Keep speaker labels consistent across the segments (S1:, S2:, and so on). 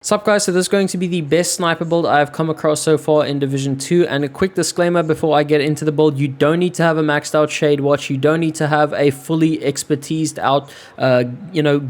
S1: Sup guys, so this is going to be the best sniper build I've come across so far in Division 2, and a quick disclaimer before I get into the build: you don't need to have a maxed out shade watch, you don't need to have a fully expertised out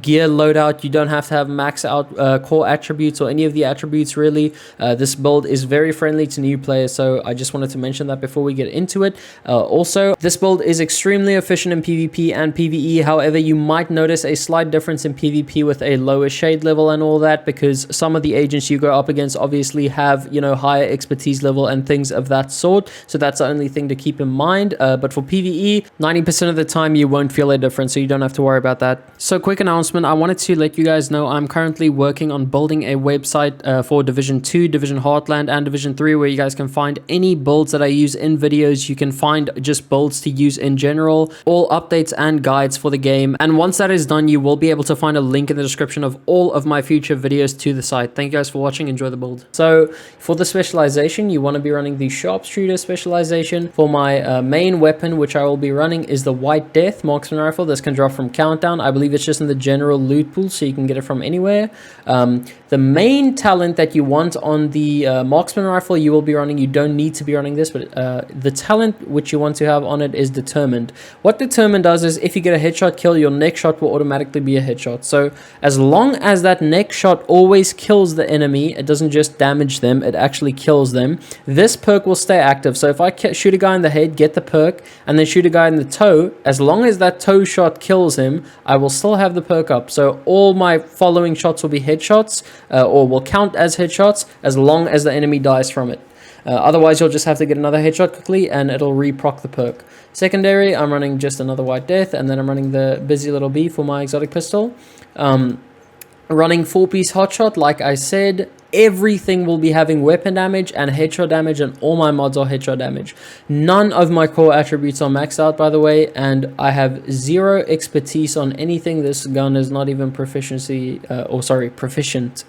S1: gear loadout, you don't have to have max out core attributes or any of the attributes really. This build is very friendly to new players, so I just wanted to mention that before we get into it. Also, this build is extremely efficient in PvP and PvE, however you might notice a slight difference in PvP with a lower shade level and all that, because some of the agents you go up against obviously have, higher expertise level and things of that sort. So that's the only thing to keep in mind. But for PvE, 90% of the time you won't feel a difference, so you don't have to worry about that. So quick announcement, I wanted to let you guys know I'm currently working on building a website for Division 2, Division Heartland, and Division 3, where you guys can find any builds that I use in videos. You can find just builds to use in general, all updates and guides for the game. And once that is done, you will be able to find a link in the description of all of my future videos to the site. Thank you guys for watching. Enjoy the build. So for the specialization, you want to be running the sharpshooter specialization. For my main weapon, which I will be running, is the White Death marksman rifle. This can drop from Countdown. I believe it's just in the general loot pool, so you can get it from anywhere. The main talent that you want on the marksman rifle, you will be running. You don't need to be running this, but the talent which you want to have on it is Determined. What Determined does is, if you get a headshot kill, your next shot will automatically be a headshot. So as long as that next shot always kills the enemy, it doesn't just damage them, it actually kills them, this perk will stay active. So if I shoot a guy in the head, get the perk, and then shoot a guy in the toe, as long as that toe shot kills him, I will still have the perk up. So all my following shots will be headshots, or will count as headshots, as long as the enemy dies from it. Otherwise, you'll just have to get another headshot quickly and it'll re-proc the perk. Secondary, I'm running just another White Death, and then I'm running the Busy Little Bee for my exotic pistol. Running 4-piece hotshot, like I said. Everything will be having weapon damage and headshot damage, and all my mods are headshot damage. None of my core attributes are maxed out, by the way, and I have 0 expertise on anything. This gun is not even proficient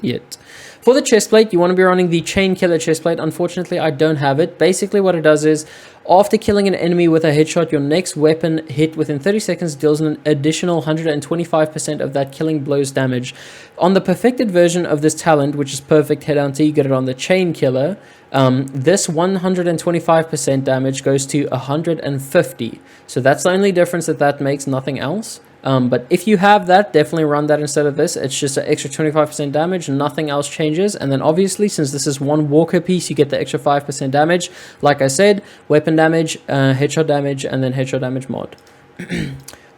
S1: yet. For the chestplate, you want to be running the Chain Killer chestplate. Unfortunately, I don't have it. Basically, what it does is, after killing an enemy with a headshot, your next weapon hit within 30 seconds deals an additional 125% of that killing blow's damage. On the perfected version of this talent, which is Perfect Headhunter, you get it on the Chain Killer. This 125% damage goes to 150. So that's the only difference that makes, nothing else. But if you have that, definitely run that instead of this. It's just an extra 25% damage, nothing else changes. And then obviously, since this is one walker piece, you get the extra 5% damage. Like I said, weapon damage, headshot damage, and then headshot damage mod.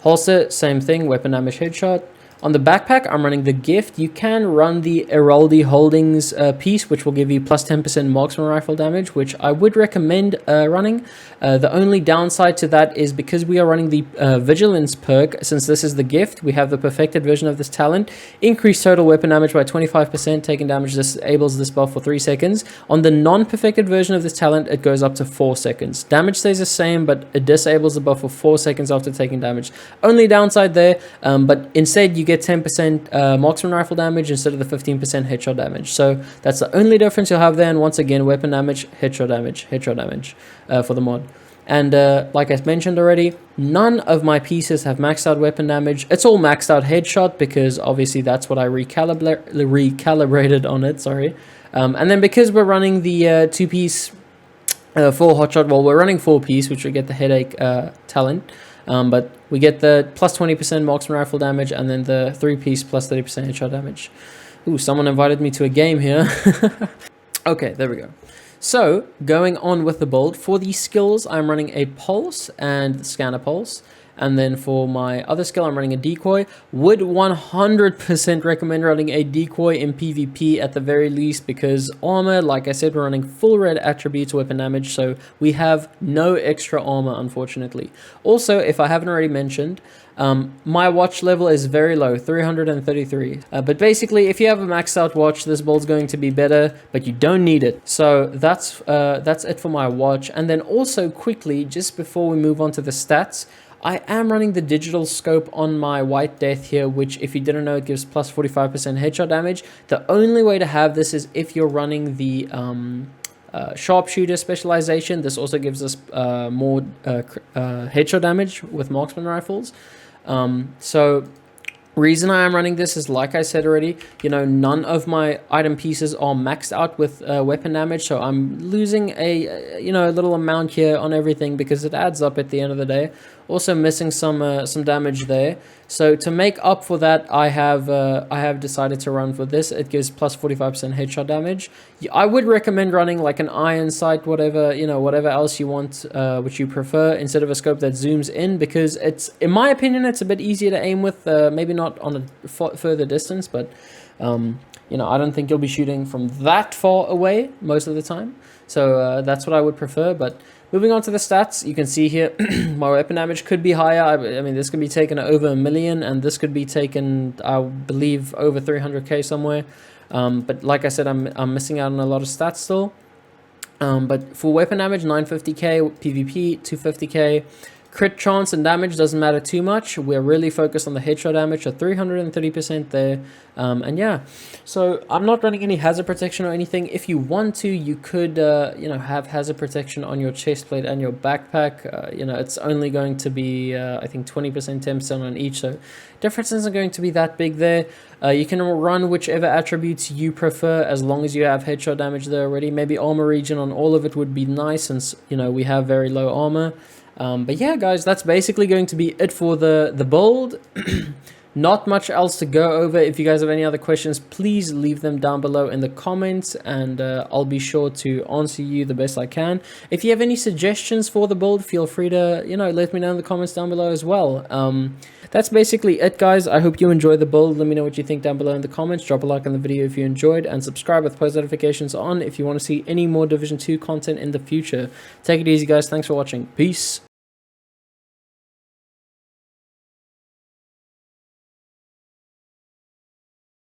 S1: Holster, same thing, weapon damage, headshot. On the backpack, I'm running the Gift. You can run the Eraldi Holdings piece, which will give you plus 10% marksman rifle damage, which I would recommend running. The only downside to that is, because we are running the Vigilance perk, since this is the Gift, we have the perfected version of this talent. Increased total weapon damage by 25%. Taking damage disables this buff for 3 seconds. On the non-perfected version of this talent, it goes up to 4 seconds. Damage stays the same, but it disables the buff for 4 seconds after taking damage. Only downside there, but instead you get 10% marksman rifle damage instead of the 15% headshot damage. So that's the only difference you'll have there. And once again, weapon damage, headshot damage for the mod. And like I mentioned already, none of my pieces have maxed out weapon damage. It's all maxed out headshot, because obviously that's what I recalibrated on it, sorry. And then because we're running the 2-piece full hotshot, well, we're running 4-piece, which we get the headache talent. But we get the plus 20% marksman rifle damage, and then the 3-piece plus 30% headshot damage. Ooh, someone invited me to a game here. Okay, there we go. So, going on with the build, for the skills, I'm running a Pulse and Scanner Pulse. And then for my other skill, I'm running a Decoy. Would 100% recommend running a Decoy in PvP at the very least, because armor, like I said, we're running full red attributes, weapon damage, so we have no extra armor, unfortunately. Also, if I haven't already mentioned, my watch level is very low, 333. But basically, if you have a maxed out watch, this build's going to be better, but you don't need it. So that's it for my watch. And then also quickly, just before we move on to the stats, I am running the digital scope on my White Death here, which, if you didn't know, it gives plus 45% headshot damage. The only way to have this is if you're running the sharpshooter specialization. This also gives us more headshot damage with marksman rifles. So Reason I am running this is, like I said already, you know, none of my item pieces are maxed out with weapon damage, so I'm losing a you know, a little amount here on everything because it adds up at the end of the day. Also missing some damage there. So to make up for that, I have decided to run for this. It gives plus 45% headshot damage. I would recommend running like an iron sight, whatever, you know, whatever else you want, which you prefer, instead of a scope that zooms in, because it's, in my opinion, it's a bit easier to aim with. Maybe not on a further distance, but you know, I don't think you'll be shooting from that far away most of the time. So that's what I would prefer. But moving on to the stats, you can see here my weapon damage could be higher. I mean, this could be taken over 1 million, and this could be taken, I believe, over 300k somewhere. But like I said, I'm missing out on a lot of stats still. But for weapon damage, 950k, PvP, 250k. Crit chance and damage doesn't matter too much. We're really focused on the headshot damage, so 330% there. And yeah, so I'm not running any hazard protection or anything. If you want to, you could, you know, have hazard protection on your chest plate and your backpack. You know, it's only going to be, I think, 20%, 10% on each, so difference isn't going to be that big there. You can run whichever attributes you prefer as long as you have headshot damage there already. Maybe armor regen on all of it would be nice, since, you know, we have very low armor. But yeah, guys, that's basically going to be it for the build. Not much else to go over. If you guys have any other questions, please leave them down below in the comments, and I'll be sure to answer you the best I can. If you have any suggestions for the build, feel free to, you know, let me know in the comments down below as well. That's basically it, guys. I hope you enjoyed the build. Let me know what you think down below in the comments. Drop a like on the video if you enjoyed, and subscribe with post notifications on if you want to see any more Division 2 content in the future. Take it easy, guys. Thanks for watching. Peace.